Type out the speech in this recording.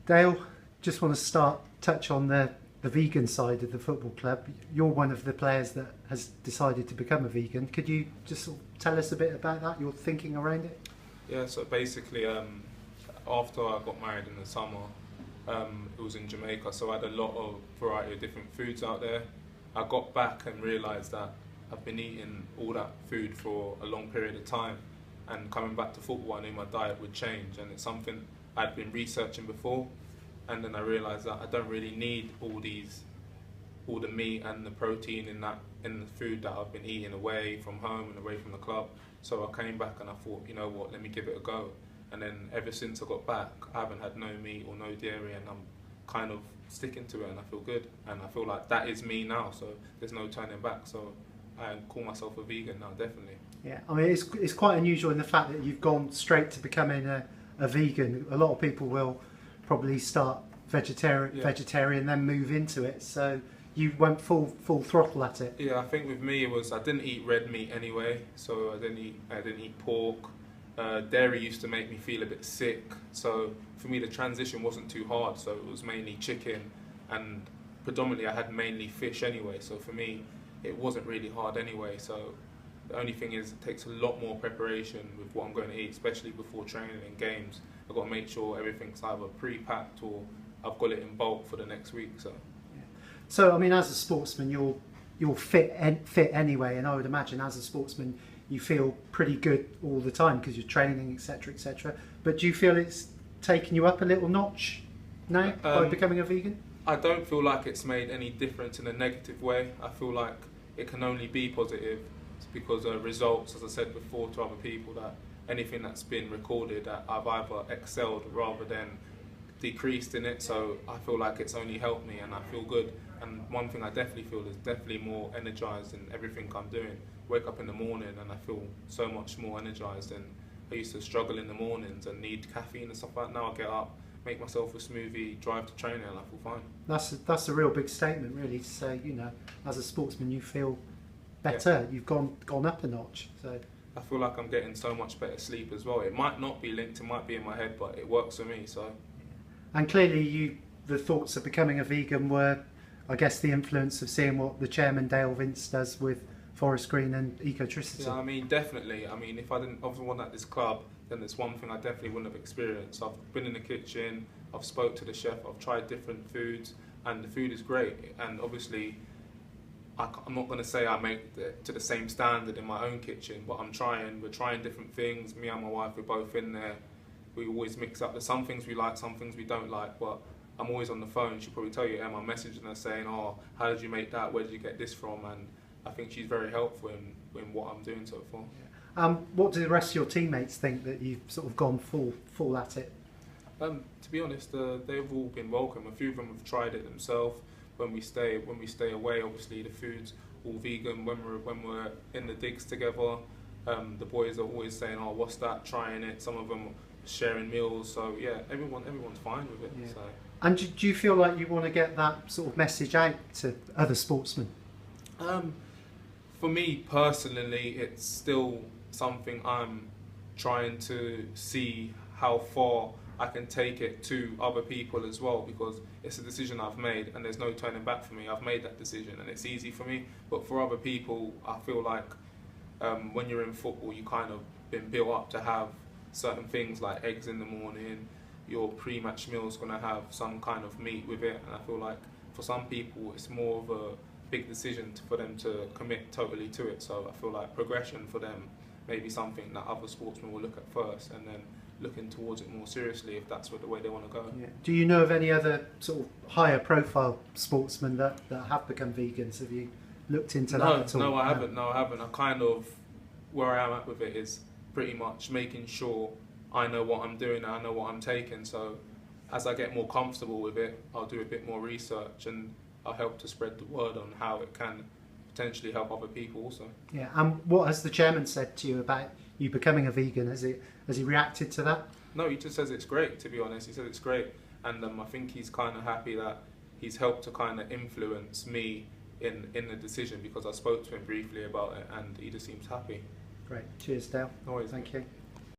Dale, just want to touch on the vegan side of the football club. You're one of the players that has decided to become a vegan. Could you just sort of tell us a bit about that, your thinking around it? Yeah, so basically, after I got married in the summer, it was in Jamaica, so I had a lot of variety of different foods out there. I got back and realised that I've been eating all that food for a long period of time, and coming back to football, I knew my diet would change, and it's something I'd been researching before, and then I realised that I don't really need all the meat and the protein in the food that I've been eating away from home and away from the club. So I came back and I thought, you know what, let me give it a go. And then ever since I got back, I haven't had no meat or no dairy, and I'm kind of sticking to it, and I feel good, and I feel like that is me now, so there's no turning back. So I call myself a vegan now, definitely. Yeah, I mean, it's quite unusual in the fact that you've gone straight to becoming a vegan. A lot of people will probably start vegetarian, then move into it. So you went full throttle at it. Yeah, I think with me it was I didn't eat red meat anyway, so I didn't eat pork. Dairy used to make me feel a bit sick, so for me the transition wasn't too hard. So it was mainly chicken, and predominantly I had mainly fish anyway. So for me, it wasn't really hard anyway. So the only thing is it takes a lot more preparation with what I'm going to eat, especially before training and games. I've got to make sure everything's either pre-packed or I've got it in bulk for the next week. So, yeah. So I mean, as a sportsman, you're fit anyway, and I would imagine as a sportsman you feel pretty good all the time because you're training, etc., etc. But do you feel it's taken you up a little notch now by becoming a vegan? I don't feel like it's made any difference in a negative way. I feel like it can only be positive because results, as I said before to other people, that anything that's been recorded, that I've either excelled rather than decreased in it. So I feel like it's only helped me, and I feel good. And one thing I definitely feel is definitely more energised in everything I'm doing. Wake up in the morning and I feel so much more energised, and I used to struggle in the mornings and need caffeine and stuff like that. Now I get up, make myself a smoothie, drive to training, and I feel fine. That's a real big statement, really, to say, you know, as a sportsman you feel better. Yeah. You've gone up a notch. So I feel like I'm getting so much better sleep as well. It might not be linked, it might be in my head, but it works for me. So, and clearly the thoughts of becoming a vegan were, I guess, the influence of seeing what the chairman Dale Vince does with Forest Green and Ecotricity. Yeah, I mean, definitely. I mean, if I didn't obviously want at this club, then there's one thing I definitely wouldn't have experienced. I've been in the kitchen, I've spoke to the chef, I've tried different foods, and the food is great. And obviously, I'm not going to say I make it to the same standard in my own kitchen, but we're trying different things. Me and my wife, we're both in there. We always mix up. There's some things we like, some things we don't like, but I'm always on the phone. She'll probably tell you, Em, I'm messaging her saying, oh, how did you make that? Where did you get this from? And I think she's very helpful in what I'm doing so far. Yeah. What do the rest of your teammates think that you've sort of gone full at it? To be honest, they've all been welcome. A few of them have tried it themselves. When we stay away, obviously the food's all vegan. When we're in the digs together, the boys are always saying, "Oh, what's that?" Trying it. Some of them are sharing meals. So yeah, everyone's fine with it. Yeah. So. And do you feel like you want to get that sort of message out to other sportsmen? For me personally, it's still something I'm trying to see how far I can take it to other people as well, because it's a decision I've made and there's no turning back for me. I've made that decision and it's easy for me, but for other people, I feel like when you're in football, you kind of been built up to have certain things like eggs in the morning. Your pre-match meal's going to have some kind of meat with it, and I feel like for some people it's more of a big decision for them to commit totally to it. So I feel like progression for them may be something that other sportsmen will look at first, and then looking towards it more seriously if that's the way they want to go. Yeah. Do you know of any other sort of higher profile sportsmen that have become vegans? Have you looked into that at all? No, I haven't. I kind of, where I am at with it is pretty much making sure I know what I'm doing and I know what I'm taking. So as I get more comfortable with it, I'll do a bit more research and I'll help to spread the word on how it can potentially help other people also. Yeah, and what has the chairman said to you about you becoming a vegan? Has he reacted to that? No, he just says it's great, to be honest. He said it's great, and I think he's kind of happy that he's helped to kind of influence me in the decision, because I spoke to him briefly about it and he just seems happy. Great. Cheers, Dale. No worries. Thank you.